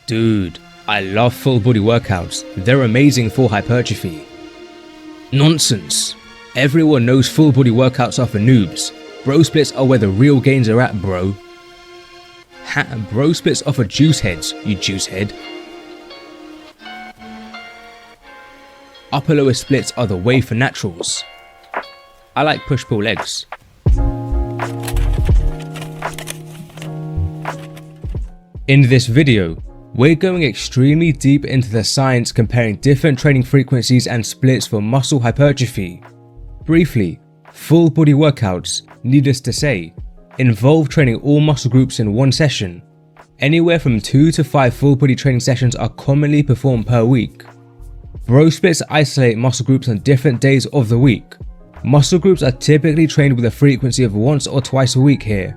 Dude, I love full body workouts. They're amazing for hypertrophy. Nonsense. Everyone knows full body workouts are for noobs. Bro splits are where the real gains are at, bro. Bro splits are for juice heads, you juice head. Upper lower splits are the way for naturals. I like push-pull legs. In this video, we're going extremely deep into the science comparing different training frequencies and splits for muscle hypertrophy. Briefly, full body workouts, needless to say, involve training all muscle groups in one session. Anywhere from 2 to 5 full body training sessions are commonly performed per week. Bro splits isolate muscle groups on different days of the week. Muscle groups are typically trained with a frequency of once or twice a week here.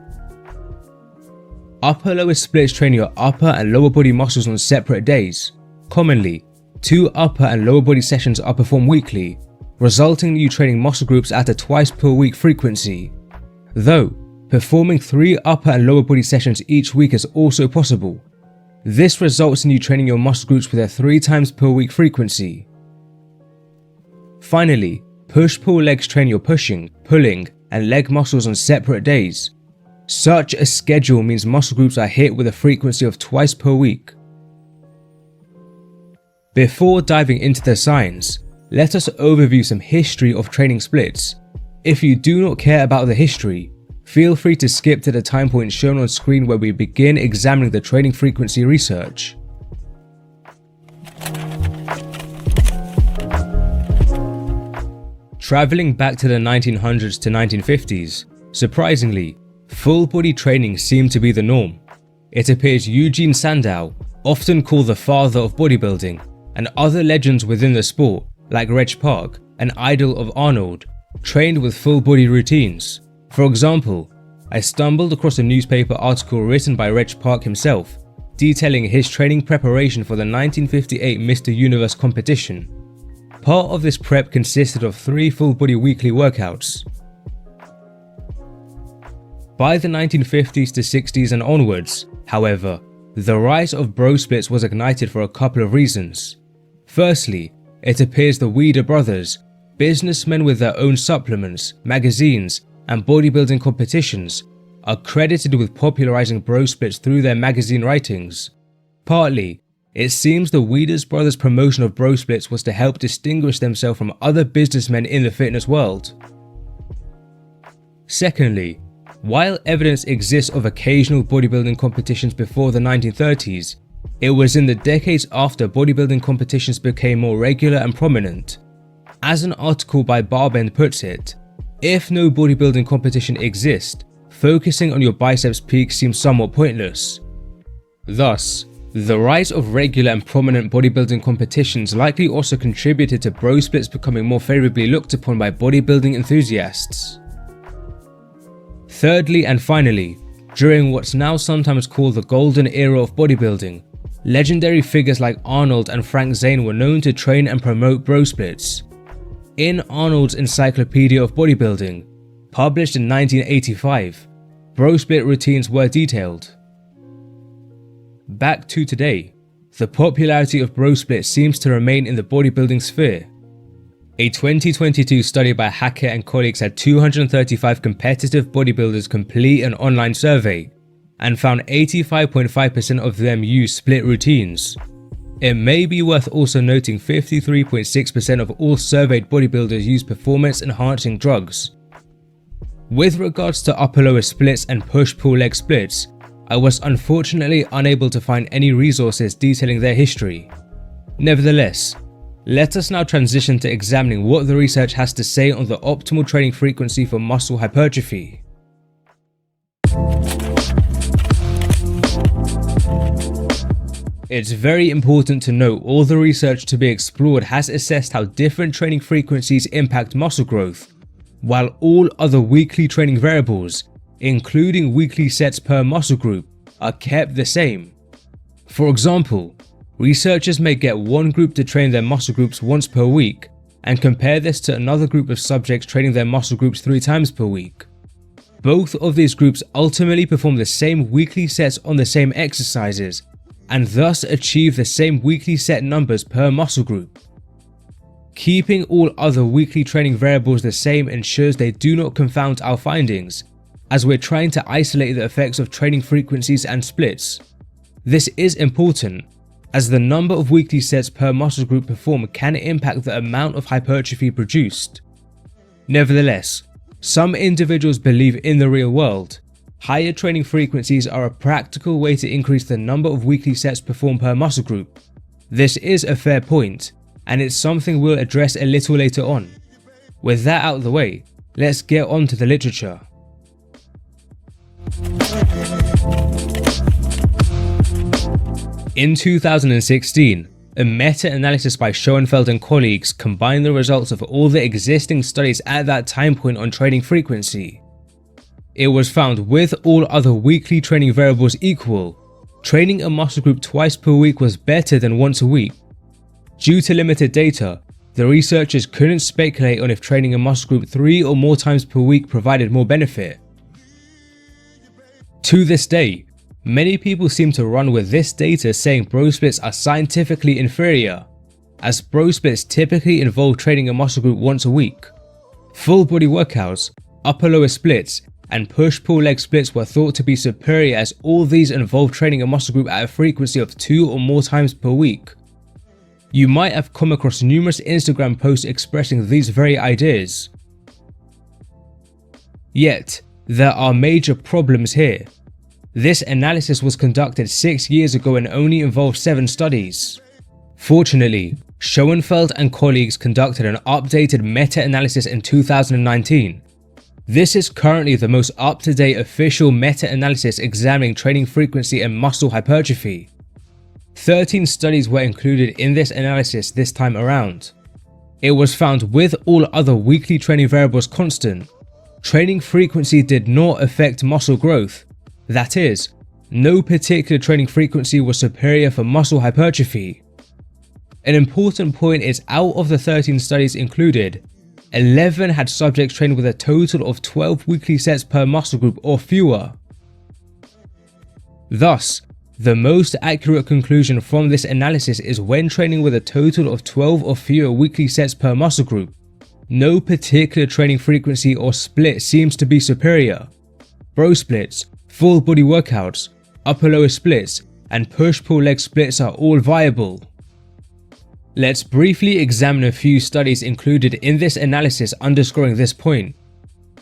Upper lower splits train your upper and lower body muscles on separate days. Commonly, 2 upper and lower body sessions are performed weekly, resulting in you training muscle groups at a twice per week frequency. Though, performing 3 upper and lower body sessions each week is also possible. This results in you training your muscle groups with a 3 times per week frequency. Finally, push-pull legs train your pushing, pulling, and leg muscles on separate days. Such a schedule means muscle groups are hit with a frequency of twice per week. Before diving into the science, let us overview some history of training splits. If you do not care about the history, feel free to skip to the time point shown on screen where we begin examining the training frequency research. Traveling back to the 1900s to 1950s, surprisingly, full body training seemed to be the norm. It appears Eugene Sandow, often called the father of bodybuilding, and other legends within the sport, like Reg Park, an idol of Arnold, trained with full body routines. For example, I stumbled across a newspaper article written by Reg Park himself, detailing his training preparation for the 1958 Mr. Universe competition. Part of this prep consisted of 3 full body weekly workouts. By the 1950s to 60s and onwards, however, the rise of bro splits was ignited for a couple of reasons. Firstly, it appears the Weider brothers, businessmen with their own supplements, magazines, and bodybuilding competitions, are credited with popularizing bro splits through their magazine writings. Partly, it seems the Weider brothers' promotion of bro splits was to help distinguish themselves from other businessmen in the fitness world. Secondly, while evidence exists of occasional bodybuilding competitions before the 1930s, it was in the decades after bodybuilding competitions became more regular and prominent. As an article by Barbend puts it, if no bodybuilding competition exists, focusing on your biceps peak seems somewhat pointless. Thus, the rise of regular and prominent bodybuilding competitions likely also contributed to bro splits becoming more favorably looked upon by bodybuilding enthusiasts. Thirdly and finally, during what's now sometimes called the golden era of bodybuilding, legendary figures like Arnold and Frank Zane were known to train and promote bro splits. In Arnold's Encyclopedia of Bodybuilding, published in 1985, bro split routines were detailed. Back to today, the popularity of bro split seems to remain in the bodybuilding sphere. A 2022 study by Hackett and colleagues had 235 competitive bodybuilders complete an online survey and found 85.5% of them use split routines. It may be worth also noting 53.6% of all surveyed bodybuilders use performance-enhancing drugs. With regards to upper-lower splits and push-pull leg splits, I was unfortunately unable to find any resources detailing their history. Nevertheless, let us now transition to examining what the research has to say on the optimal training frequency for muscle hypertrophy. It's very important to note all the research to be explored has assessed how different training frequencies impact muscle growth, while all other weekly training variables, including weekly sets per muscle group, are kept the same. For example, researchers may get one group to train their muscle groups once per week and compare this to another group of subjects training their muscle groups 3 times per week. Both of these groups ultimately perform the same weekly sets on the same exercises, and thus achieve the same weekly set numbers per muscle group. Keeping all other weekly training variables the same ensures they do not confound our findings, as we're trying to isolate the effects of training frequencies and splits. This is important, as the number of weekly sets per muscle group performed can impact the amount of hypertrophy produced. Nevertheless, some individuals believe in the real world, higher training frequencies are a practical way to increase the number of weekly sets performed per muscle group. This is a fair point, and it's something we'll address a little later on. With that out of the way, let's get on to the literature. In 2016, a meta-analysis by Schoenfeld and colleagues combined the results of all the existing studies at that time point on training frequency. It was found with all other weekly training variables equal, training a muscle group twice per week was better than once a week. Due to limited data, the researchers couldn't speculate on if training a muscle group 3 or more times per week provided more benefit. To this day, many people seem to run with this data saying bro splits are scientifically inferior, as bro splits typically involve training a muscle group once a week. Full body workouts, upper-lower splits, and push-pull leg splits were thought to be superior as all these involve training a muscle group at a frequency of 2 or more times per week. You might have come across numerous Instagram posts expressing these very ideas. Yet, there are major problems here. This analysis was conducted 6 years ago and only involved 7 studies. Fortunately, Schoenfeld and colleagues conducted an updated meta-analysis in 2019. This is currently the most up-to-date official meta-analysis examining training frequency and muscle hypertrophy. 13 studies were included in this analysis this time around. It was found with all other weekly training variables constant, training frequency did not affect muscle growth. That is, no particular training frequency was superior for muscle hypertrophy. An important point is out of the 13 studies included, 11 had subjects trained with a total of 12 weekly sets per muscle group or fewer. Thus, the most accurate conclusion from this analysis is when training with a total of 12 or fewer weekly sets per muscle group, no particular training frequency or split seems to be superior. Bro splits, full body workouts, upper-lower splits, and push-pull leg splits are all viable. Let's briefly examine a few studies included in this analysis underscoring this point.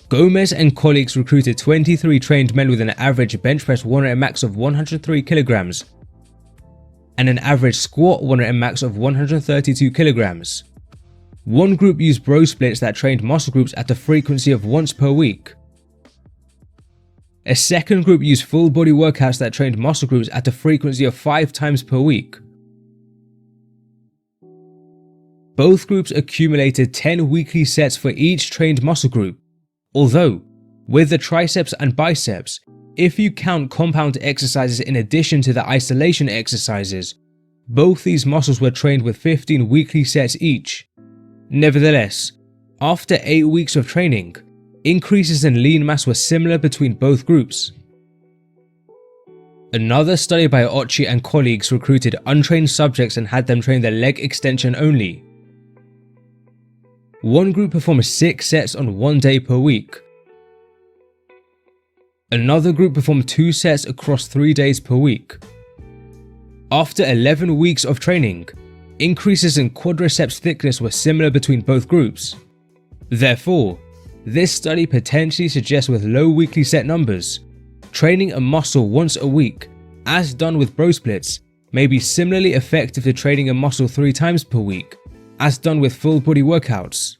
Gomez and colleagues recruited 23 trained men with an average bench press 1 rep max of 103 kilograms and an average squat 1 rep max of 132 kilograms. One group used bro splits that trained muscle groups at a frequency of once per week. A second group used full body workouts that trained muscle groups at a frequency of 5 times per week. Both groups accumulated 10 weekly sets for each trained muscle group, although, with the triceps and biceps, if you count compound exercises in addition to the isolation exercises, both these muscles were trained with 15 weekly sets each. Nevertheless, after 8 weeks of training, increases in lean mass were similar between both groups. Another study by Ochi and colleagues recruited untrained subjects and had them train their leg extension only. One group performed 6 sets on 1 day per week. Another group performed 2 sets across 3 days per week. After 11 weeks of training, increases in quadriceps thickness were similar between both groups. Therefore, this study potentially suggests with low weekly set numbers, training a muscle once a week, as done with bro splits, may be similarly effective to training a muscle 3 times per week, as done with full body workouts.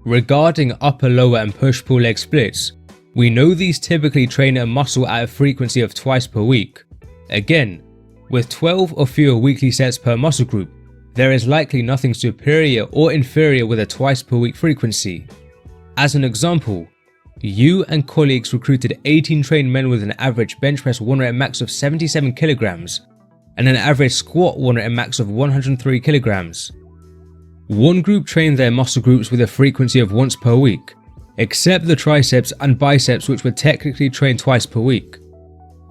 Regarding upper, lower and push-pull leg splits, we know these typically train a muscle at a frequency of twice per week. Again, with 12 or fewer weekly sets per muscle group, there is likely nothing superior or inferior with a twice per week frequency. As an example, you and colleagues recruited 18 trained men with an average bench press 1 rep max of 77 kilograms and an average squat 1 rep max of 103 kilograms. One group trained their muscle groups with a frequency of once per week, except the triceps and biceps, which were technically trained twice per week.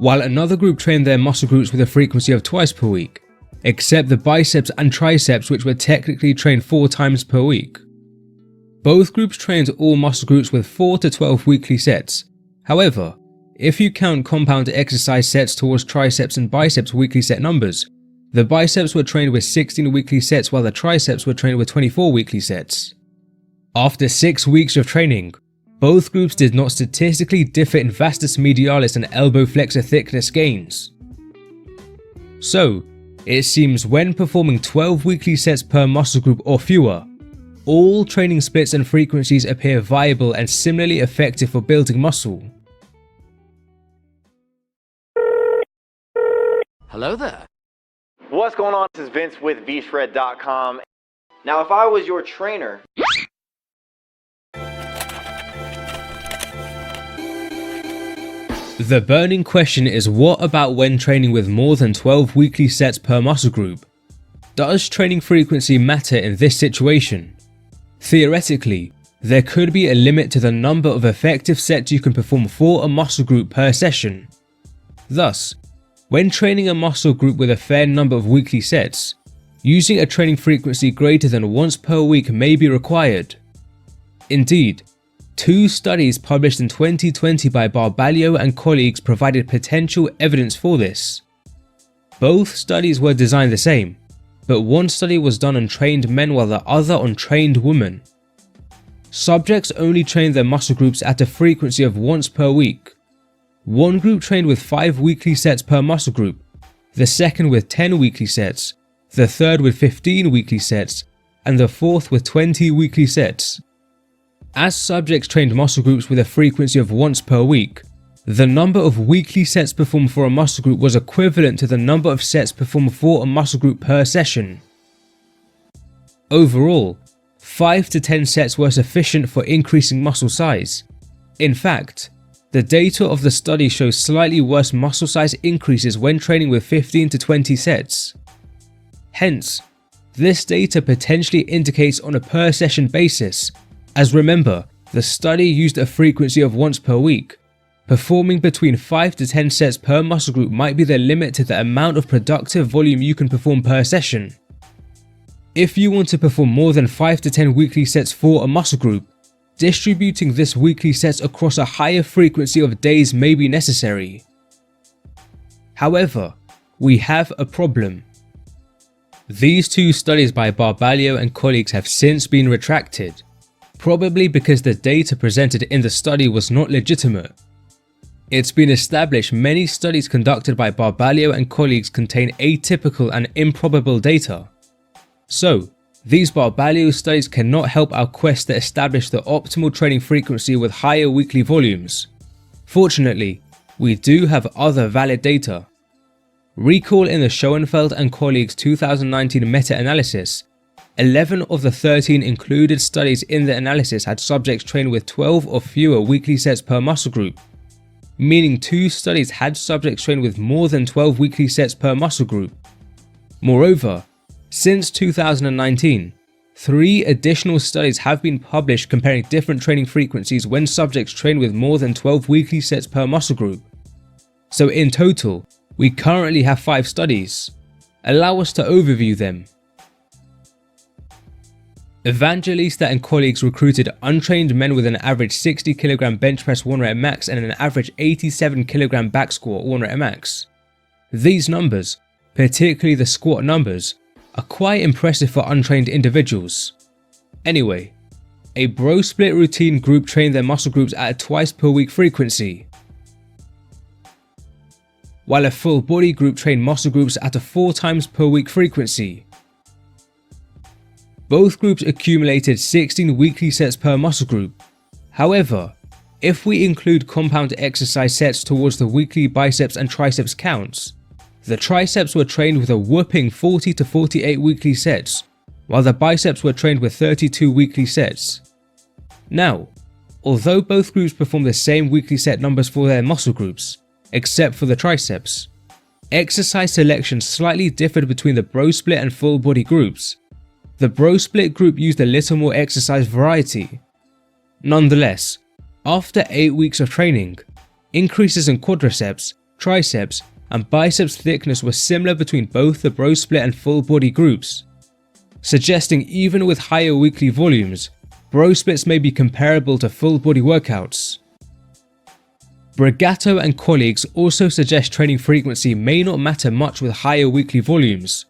while another group trained their muscle groups with a frequency of twice per week, except the biceps and triceps, which were technically trained 4 times per week. Both groups trained all muscle groups with 4 to 12 weekly sets. However, if you count compound exercise sets towards triceps and biceps weekly set numbers, the biceps were trained with 16 weekly sets while the triceps were trained with 24 weekly sets. After 6 weeks of training, both groups did not statistically differ in vastus medialis and elbow flexor thickness gains. So, it seems when performing 12 weekly sets per muscle group or fewer, all training splits and frequencies appear viable and similarly effective for building muscle. Hello there. What's going on? This is Vince with vshred.com. Now, if I was your trainer... The burning question is, what about when training with more than 12 weekly sets per muscle group? Does training frequency matter in this situation? Theoretically, there could be a limit to the number of effective sets you can perform for a muscle group per session. Thus, when training a muscle group with a fair number of weekly sets, using a training frequency greater than once per week may be required. Indeed, 2 studies published in 2020 by Barbalio and colleagues provided potential evidence for this. Both studies were designed the same, but one study was done on trained men while the other on trained women. Subjects only trained their muscle groups at a frequency of once per week. One group trained with 5 weekly sets per muscle group, the second with 10 weekly sets, the third with 15 weekly sets, and the fourth with 20 weekly sets. As subjects trained muscle groups with a frequency of once per week, the number of weekly sets performed for a muscle group was equivalent to the number of sets performed for a muscle group per session. Overall, 5 to 10 sets were sufficient for increasing muscle size. In fact, the data of the study shows slightly worse muscle size increases when training with 15 to 20 sets. Hence, this data potentially indicates on a per session basis, as remember, the study used a frequency of once per week. Performing between 5 to 10 sets per muscle group might be the limit to the amount of productive volume you can perform per session. If you want to perform more than 5 to 10 weekly sets for a muscle group, distributing this weekly sets across a higher frequency of days may be necessary. However, we have a problem. These 2 studies by Barbalio and colleagues have since been retracted, probably because the data presented in the study was not legitimate. It's been established many studies conducted by Barbalio and colleagues contain atypical and improbable data. So, these Barbalio studies cannot help our quest to establish the optimal training frequency with higher weekly volumes. Fortunately, we do have other valid data. Recall in the Schoenfeld and colleagues 2019 meta-analysis, 11 of the 13 included studies in the analysis had subjects trained with 12 or fewer weekly sets per muscle group, meaning 2 studies had subjects trained with more than 12 weekly sets per muscle group. Moreover, since 2019, 3 additional studies have been published comparing different training frequencies when subjects train with more than 12 weekly sets per muscle group. So in total, we currently have 5 studies. Allow us to overview them. Evangelista and colleagues recruited untrained men with an average 60 kg bench press 1 rep max and an average 87 kg back squat 1 rep max. These numbers, particularly the squat numbers, are quite impressive for untrained individuals. Anyway, a bro split routine group trained their muscle groups at a twice per week frequency, while a full body group trained muscle groups at a 4 times per week frequency. Both groups accumulated 16 weekly sets per muscle group. However, if we include compound exercise sets towards the weekly biceps and triceps counts, the triceps were trained with a whopping 40 to 48 weekly sets, while the biceps were trained with 32 weekly sets. Now, although both groups performed the same weekly set numbers for their muscle groups, except for the triceps, exercise selection slightly differed between the bro split and full body groups. The bro split group used a little more exercise variety. Nonetheless, after 8 weeks of training, increases in quadriceps, triceps, and biceps thickness were similar between both the bro split and full body groups, suggesting even with higher weekly volumes, bro splits may be comparable to full body workouts. Bragato and colleagues also suggest training frequency may not matter much with higher weekly volumes.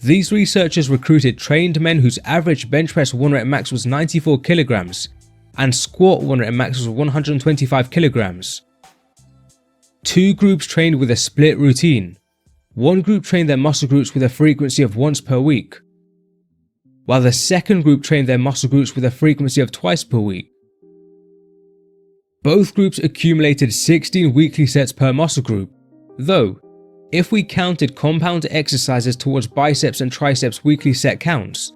These researchers recruited trained men whose average bench press 1 rep max was 94 kilograms and squat 1 rep max was 125 kilograms. Two groups trained with a split routine. One group trained their muscle groups with a frequency of once per week, while the second group trained their muscle groups with a frequency of twice per week. Both groups accumulated 16 weekly sets per muscle group, though, if we counted compound exercises towards biceps and triceps weekly set counts,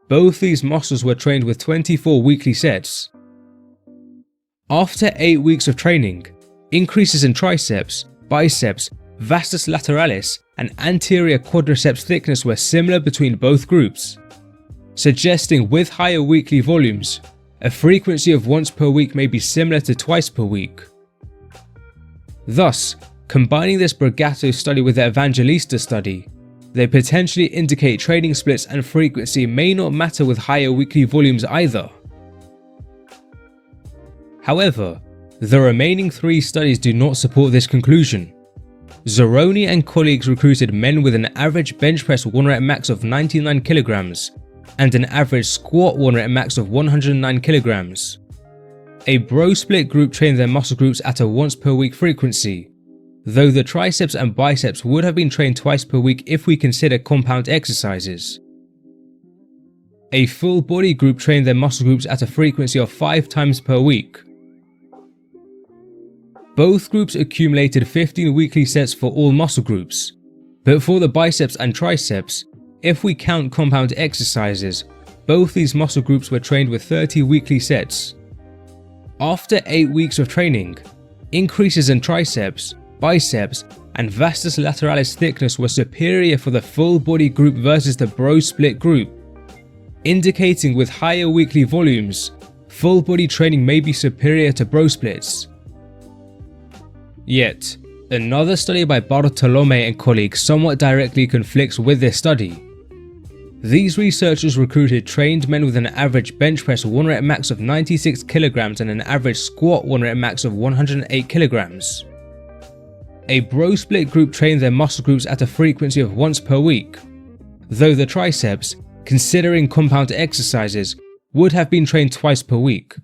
both these muscles were trained with 24 weekly sets. After 8 weeks of training, increases in triceps, biceps, vastus lateralis, and anterior quadriceps thickness were similar between both groups, suggesting with higher weekly volumes, a frequency of once per week may be similar to twice per week. Thus, combining this Bragato study with the Evangelista study, they potentially indicate training splits and frequency may not matter with higher weekly volumes either. However, the remaining 3 studies do not support this conclusion. Zeroni and colleagues recruited men with an average bench press 1 rep max of 99 kilograms and an average squat 1 rep max of 109 kilograms. A bro split group trained their muscle groups at a once per week frequency, though the triceps and biceps would have been trained twice per week if we consider compound exercises. A full body group trained their muscle groups at a frequency of 5 times per week. Both groups accumulated 15 weekly sets for all muscle groups, but for the biceps and triceps, if we count compound exercises, both these muscle groups were trained with 30 weekly sets. After 8 weeks of training, increases in triceps, biceps, and vastus lateralis thickness were superior for the full body group versus the bro split group, indicating with higher weekly volumes, full body training may be superior to bro splits. Yet, another study by Bartolome and colleagues somewhat directly conflicts with this study. These researchers recruited trained men with an average bench press 1 rep max of 96 kilograms and an average squat 1 rep max of 108 kilograms. A bro split group trained their muscle groups at a frequency of once per week, though the triceps, considering compound exercises, would have been trained twice per week.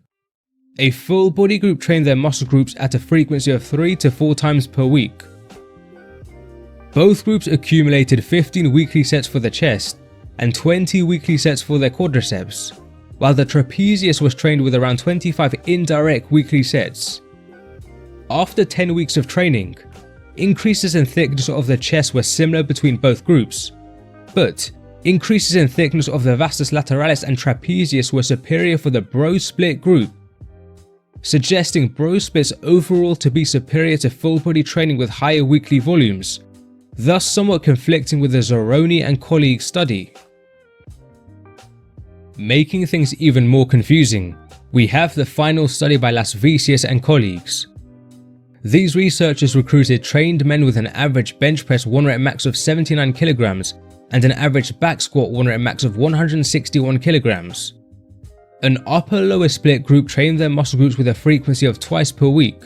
A full body group trained their muscle groups at a frequency of 3 to 4 times per week. Both groups accumulated 15 weekly sets for the chest and 20 weekly sets for their quadriceps, while the trapezius was trained with around 25 indirect weekly sets. After 10 weeks of training, increases in thickness of the chest were similar between both groups, but increases in thickness of the vastus lateralis and trapezius were superior for the bro split group, suggesting bro splits overall to be superior to full body training with higher weekly volumes, thus somewhat conflicting with the Zeroni and colleagues study. Making things even more confusing, we have the final study by Las Vicias and colleagues. These researchers recruited trained men with an average bench press 1 rep max of 79 kilograms and an average back squat 1 rep max of 161 kilograms. An upper-lower split group trained their muscle groups with a frequency of twice per week.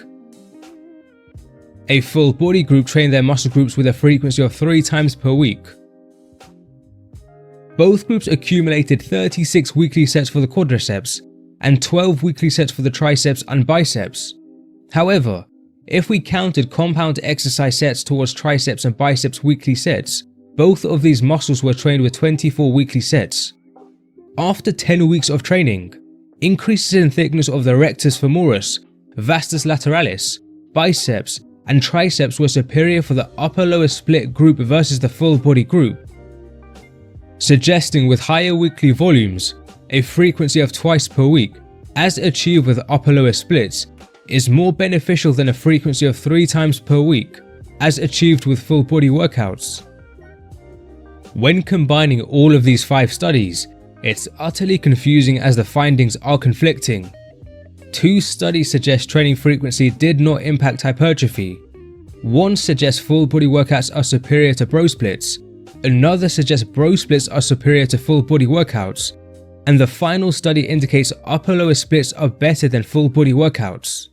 A full body group trained their muscle groups with a frequency of 3 times per week. Both groups accumulated 36 weekly sets for the quadriceps and 12 weekly sets for the triceps and biceps. However, if we counted compound exercise sets towards triceps and biceps weekly sets, both of these muscles were trained with 24 weekly sets. After 10 weeks of training, increases in thickness of the rectus femoris, vastus lateralis, biceps, and triceps were superior for the upper-lower split group versus the full body group, suggesting with higher weekly volumes, a frequency of twice per week, as achieved with upper-lower splits, is more beneficial than a frequency of 3 times per week, as achieved with full body workouts. When combining all of these 5 studies, it's utterly confusing as the findings are conflicting. 2 studies suggest training frequency did not impact hypertrophy, One suggests full body workouts are superior to bro splits, another suggests bro splits are superior to full body workouts, and the final study indicates upper-lower splits are better than full body workouts.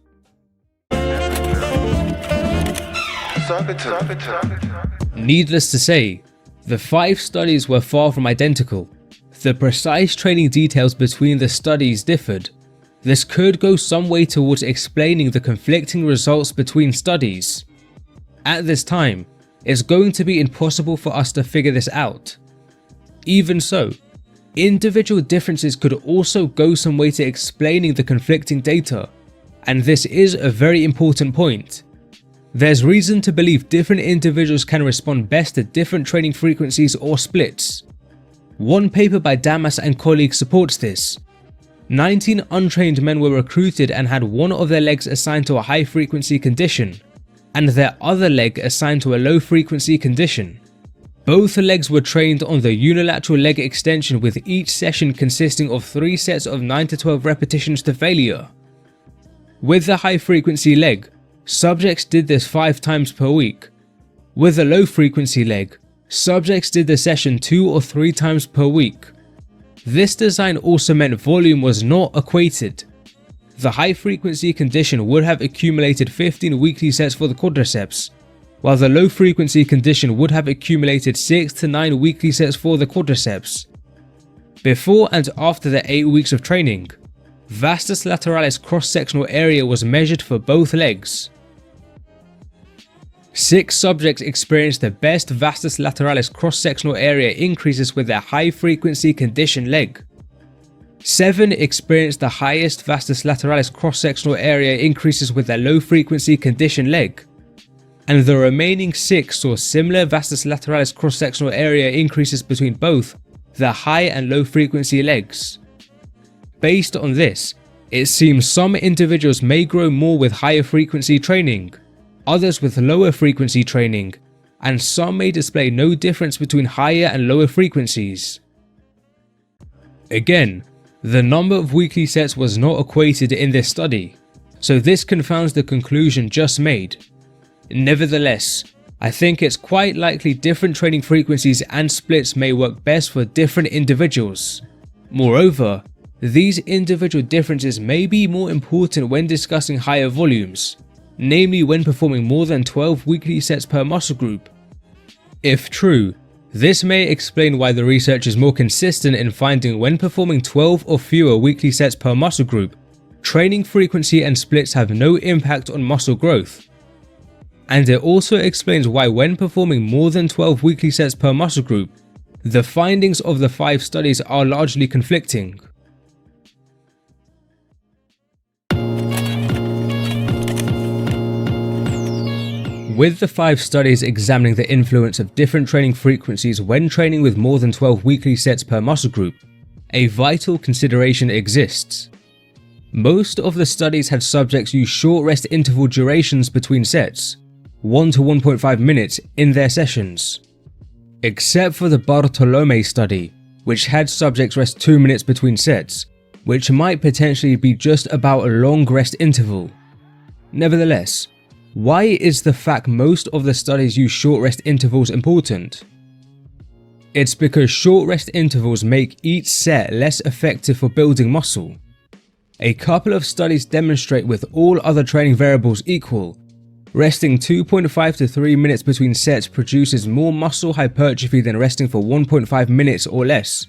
Needless to say, the 5 studies were far from identical. The precise training details between the studies differed. This could go some way towards explaining the conflicting results between studies. At this time, it's going to be impossible for us to figure this out. Even so, individual differences could also go some way to explaining the conflicting data, and this is a very important point. There's reason to believe different individuals can respond best to different training frequencies or splits. One paper by Damas and colleagues supports this. 19 untrained men were recruited and had one of their legs assigned to a high frequency condition, and their other leg assigned to a low frequency condition. Both legs were trained on the unilateral leg extension, with each session consisting of 3 sets of 9 to 12 repetitions to failure. With the high frequency leg, subjects did this 5 times per week. With the low frequency leg, subjects did the session 2 or 3 times per week. This design also meant volume was not equated. The high frequency condition would have accumulated 15 weekly sets for the quadriceps, while the low frequency condition would have accumulated 6 to 9 weekly sets for the quadriceps. Before and after the 8 weeks of training, vastus lateralis cross-sectional area was measured for both legs. 6 subjects experienced the best vastus lateralis cross-sectional area increases with their high-frequency condition leg. 7 experienced the highest vastus lateralis cross-sectional area increases with their low-frequency condition leg, and the remaining 6 saw similar vastus lateralis cross-sectional area increases between both the high and low-frequency legs. Based on this, it seems some individuals may grow more with higher frequency training, others with lower frequency training, and some may display no difference between higher and lower frequencies. Again, the number of weekly sets was not equated in this study, so this confounds the conclusion just made. Nevertheless, I think it's quite likely different training frequencies and splits may work best for different individuals. Moreover, these individual differences may be more important when discussing higher volumes, namely when performing more than 12 weekly sets per muscle group. If true, this may explain why the research is more consistent in finding when performing 12 or fewer weekly sets per muscle group, training frequency and splits have no impact on muscle growth. And it also explains why when performing more than 12 weekly sets per muscle group, the findings of the 5 studies are largely conflicting. With the 5 studies examining the influence of different training frequencies when training with more than 12 weekly sets per muscle group, a vital consideration exists. Most of the studies had subjects use short rest interval durations between sets, 1 to 1.5 minutes, in their sessions. Except for the Bartolome study, which had subjects rest 2 minutes between sets, which might potentially be just about a long rest interval. Nevertheless, why is the fact most of the studies use short rest intervals important? It's because short rest intervals make each set less effective for building muscle. A couple of studies demonstrate with all other training variables equal, resting 2.5 to 3 minutes between sets produces more muscle hypertrophy than resting for 1.5 minutes or less.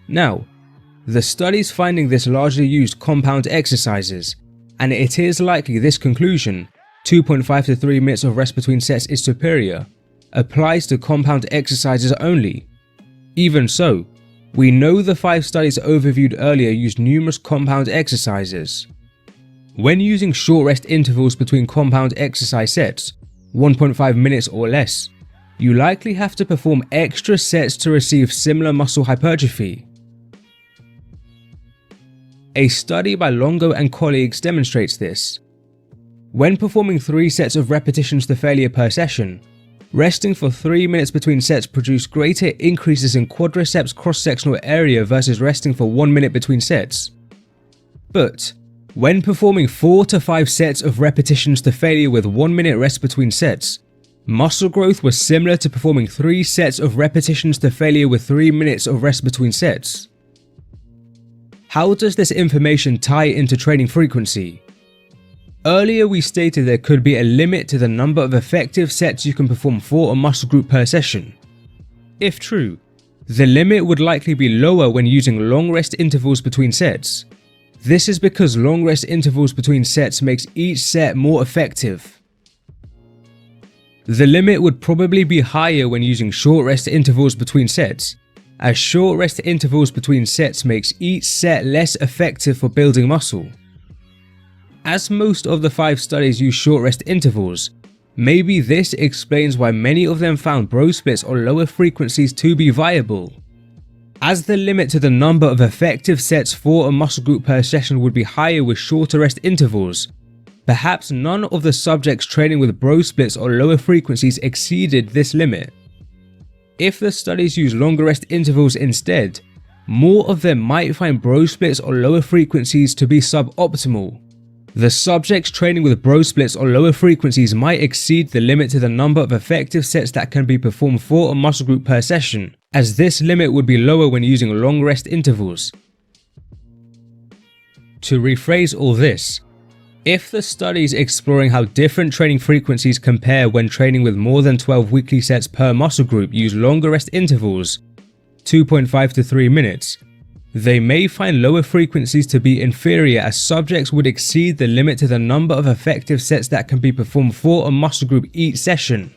Now, the studies finding this largely used compound exercises, and it is likely this conclusion, 2.5 to 3 minutes of rest between sets is superior, applies to compound exercises only. Even so, we know the 5 studies overviewed earlier used numerous compound exercises. When using short rest intervals between compound exercise sets, 1.5 minutes or less, you likely have to perform extra sets to receive similar muscle hypertrophy. A study by Longo and colleagues demonstrates this. When performing 3 sets of repetitions to failure per session, resting for 3 minutes between sets produced greater increases in quadriceps cross-sectional area versus resting for 1 minute between sets. But When performing 4 to 5 sets of repetitions to failure with 1 minute rest between sets, muscle growth was similar to performing 3 sets of repetitions to failure with 3 minutes of rest between sets. How does this information tie into training frequency? Earlier we stated there could be a limit to the number of effective sets you can perform for a muscle group per session. If true, the limit would likely be lower when using long rest intervals between sets. This is because long rest intervals between sets makes each set more effective. The limit would probably be higher when using short rest intervals between sets, as short rest intervals between sets makes each set less effective for building muscle. As most of the 5 studies use short rest intervals, maybe this explains why many of them found bro splits or lower frequencies to be viable. As the limit to the number of effective sets for a muscle group per session would be higher with shorter rest intervals, perhaps none of the subjects training with bro splits or lower frequencies exceeded this limit. If the studies use longer rest intervals instead, more of them might find bro splits or lower frequencies to be suboptimal. The subjects training with bro splits or lower frequencies might exceed the limit to the number of effective sets that can be performed for a muscle group per session, as this limit would be lower when using long rest intervals. To rephrase all this, if the studies exploring how different training frequencies compare when training with more than 12 weekly sets per muscle group use longer rest intervals, 2.5 to 3 minutes, they may find lower frequencies to be inferior as subjects would exceed the limit to the number of effective sets that can be performed for a muscle group each session.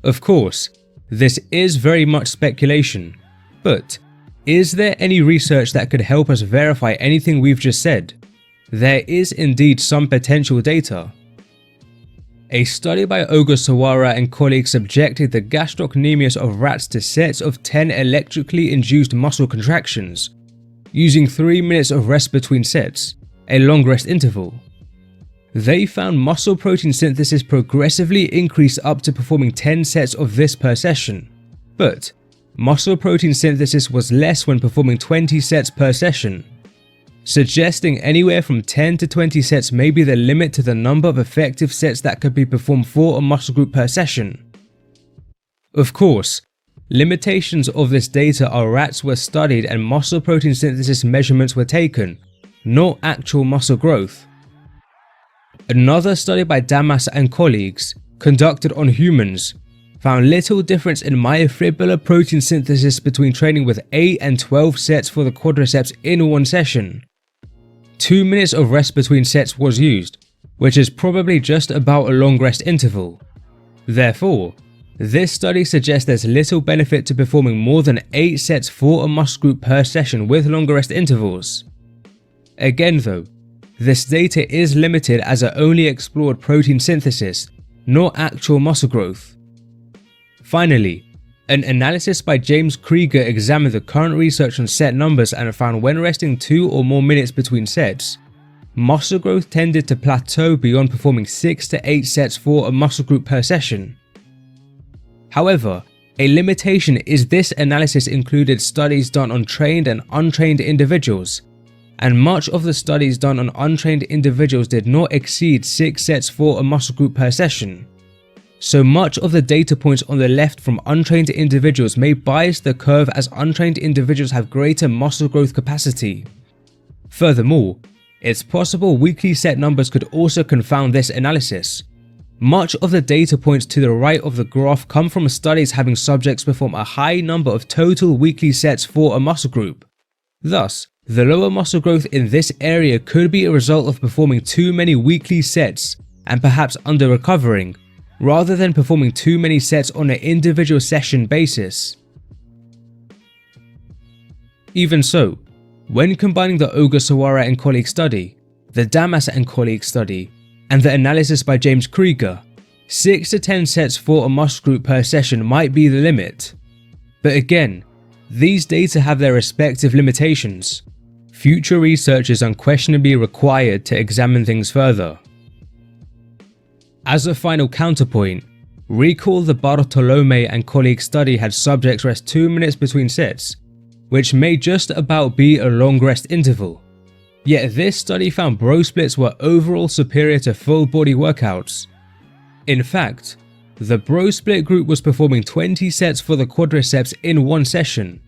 Of course, this is very much speculation, but is there any research that could help us verify anything we've just said? There is indeed some potential data. A study by Ogasawara and colleagues subjected the gastrocnemius of rats to sets of 10 electrically induced muscle contractions, using 3 minutes of rest between sets, a long rest interval. They found muscle protein synthesis progressively increased up to performing 10 sets of this per session, but muscle protein synthesis was less when performing 20 sets per session, suggesting anywhere from 10 to 20 sets may be the limit to the number of effective sets that could be performed for a muscle group per session. Of course, limitations of this data are rats were studied and muscle protein synthesis measurements were taken, not actual muscle growth. Another study by Damas and colleagues, conducted on humans, found little difference in myofibrillar protein synthesis between training with 8 and 12 sets for the quadriceps in one session. 2 minutes of rest between sets was used, which is probably just about a long rest interval. Therefore, this study suggests there's little benefit to performing more than 8 sets for a muscle group per session with longer rest intervals. Again though, this data is limited as it only explored protein synthesis, not actual muscle growth. Finally, an analysis by James Krieger examined the current research on set numbers and found when resting 2 or more minutes between sets, muscle growth tended to plateau beyond performing 6 to 8 sets for a muscle group per session. However, a limitation is this analysis included studies done on trained and untrained individuals, and much of the studies done on untrained individuals did not exceed 6 sets for a muscle group per session. So much of the data points on the left from untrained individuals may bias the curve as untrained individuals have greater muscle growth capacity. Furthermore, it's possible weekly set numbers could also confound this analysis. Much of the data points to the right of the graph come from studies having subjects perform a high number of total weekly sets for a muscle group. Thus, the lower muscle growth in this area could be a result of performing too many weekly sets and perhaps under-recovering, rather than performing too many sets on an individual session basis. Even so, when combining the Ogasawara and colleagues study, the Damas and colleagues study, and the analysis by James Krieger, 6 to 10 sets for a muscle group per session might be the limit. But again, these data have their respective limitations. Future research is unquestionably required to examine things further. As a final counterpoint, recall the Bartolome and colleagues study had subjects rest 2 minutes between sets, which may just about be a long rest interval. Yet this study found bro splits were overall superior to full body workouts. In fact, the bro split group was performing 20 sets for the quadriceps in one session.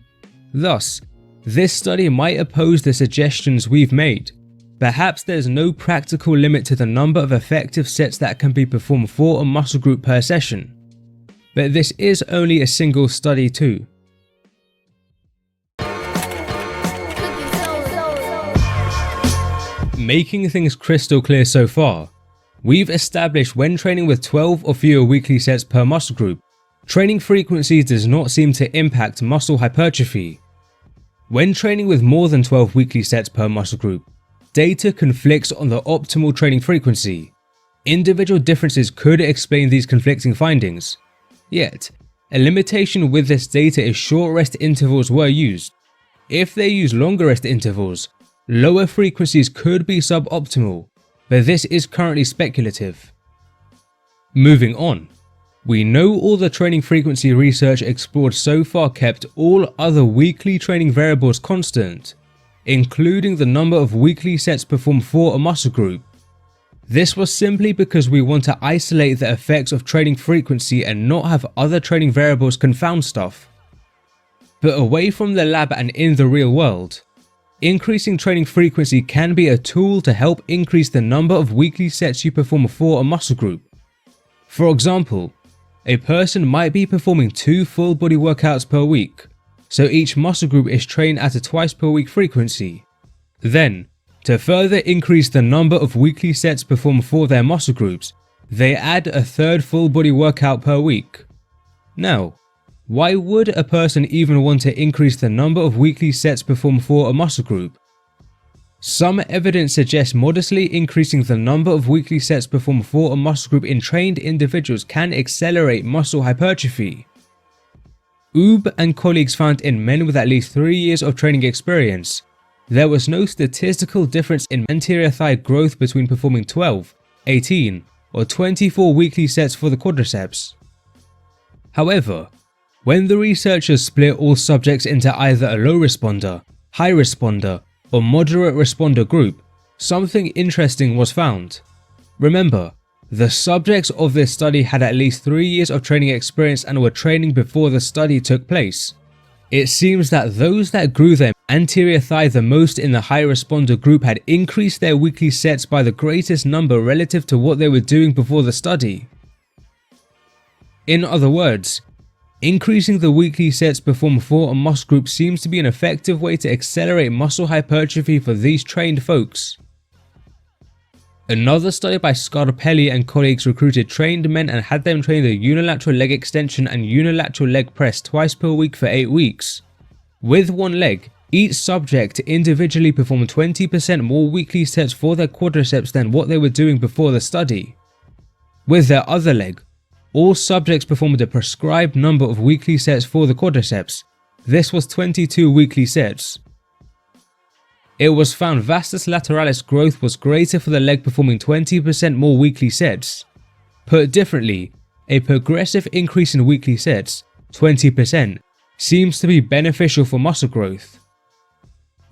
Thus, this study might oppose the suggestions we've made. Perhaps there's no practical limit to the number of effective sets that can be performed for a muscle group per session. But this is only a single study too. Making things crystal clear so far, we've established when training with 12 or fewer weekly sets per muscle group, training frequency does not seem to impact muscle hypertrophy. When training with more than 12 weekly sets per muscle group, data conflicts on the optimal training frequency. Individual differences could explain these conflicting findings. Yet, a limitation with this data is short rest intervals were used. If they use longer rest intervals, lower frequencies could be suboptimal, but this is currently speculative. Moving on, we know all the training frequency research explored so far kept all other weekly training variables constant, including the number of weekly sets performed for a muscle group. This was simply because we want to isolate the effects of training frequency and not have other training variables confound stuff. But away from the lab and in the real world, increasing training frequency can be a tool to help increase the number of weekly sets you perform for a muscle group. For example, a person might be performing 2 full body workouts per week, so each muscle group is trained at a twice per week frequency. Then, to further increase the number of weekly sets performed for their muscle groups, they add a 3rd full body workout per week. Now, why would a person even want to increase the number of weekly sets performed for a muscle group? Some evidence suggests modestly increasing the number of weekly sets performed for a muscle group in trained individuals can accelerate muscle hypertrophy. Ube and colleagues found in men with at least 3 years of training experience, there was no statistical difference in anterior thigh growth between performing 12, 18, or 24 weekly sets for the quadriceps. However, when the researchers split all subjects into either a low responder, high responder, or moderate responder group, something interesting was found. Remember, the subjects of this study had at least 3 years of training experience and were training before the study took place. It seems that those that grew their anterior thigh the most in the high responder group had increased their weekly sets by the greatest number relative to what they were doing before the study. In other words, increasing the weekly sets performed for a muscle group seems to be an effective way to accelerate muscle hypertrophy for these trained folks. Another study by Scarpelli and colleagues recruited trained men and had them train the unilateral leg extension and unilateral leg press twice per week for 8 weeks. With one leg, each subject individually performed 20% more weekly sets for their quadriceps than what they were doing before the study. With their other leg, all subjects performed a prescribed number of weekly sets for the quadriceps. This was 22 weekly sets. It was found vastus lateralis growth was greater for the leg performing 20% more weekly sets. Put differently, a progressive increase in weekly sets, 20%, seems to be beneficial for muscle growth.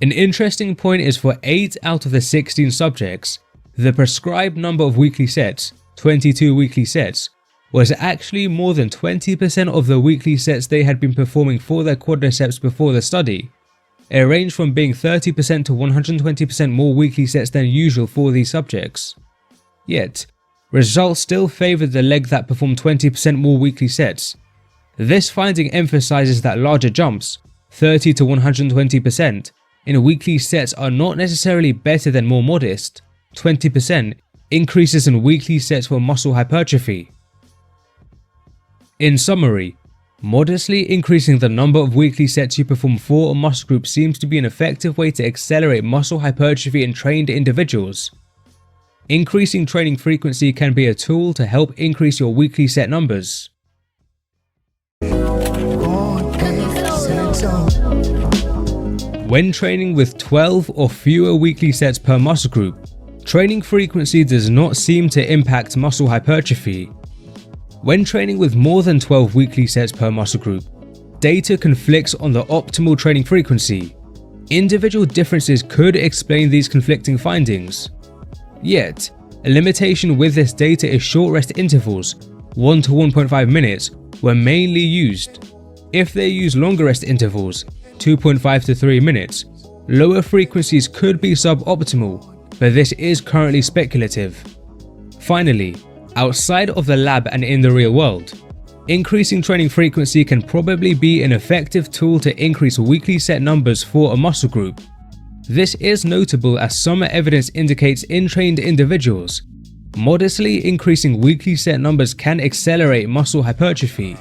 An interesting point is for 8 out of the 16 subjects, the prescribed number of weekly sets, 22 weekly sets, was actually more than 20% of the weekly sets they had been performing for their quadriceps before the study. It ranged from being 30% to 120% more weekly sets than usual for these subjects. Yet, results still favoured the leg that performed 20% more weekly sets. This finding emphasises that larger jumps, 30 to 120%, in weekly sets are not necessarily better than more modest, 20%, increases in weekly sets for muscle hypertrophy. In summary, modestly increasing the number of weekly sets you perform for a muscle group seems to be an effective way to accelerate muscle hypertrophy in trained individuals. Increasing training frequency can be a tool to help increase your weekly set numbers. When training with 12 or fewer weekly sets per muscle group, training frequency does not seem to impact muscle hypertrophy. When training with more than 12 weekly sets per muscle group, data conflicts on the optimal training frequency. Individual differences could explain these conflicting findings. Yet, a limitation with this data is short rest intervals, 1 to 1.5 minutes, were mainly used. If they use longer rest intervals, 2.5 to 3 minutes, lower frequencies could be suboptimal, but this is currently speculative. Finally, outside of the lab and in the real world, increasing training frequency can probably be an effective tool to increase weekly set numbers for a muscle group. This is notable as some evidence indicates in trained individuals, modestly increasing weekly set numbers can accelerate muscle hypertrophy.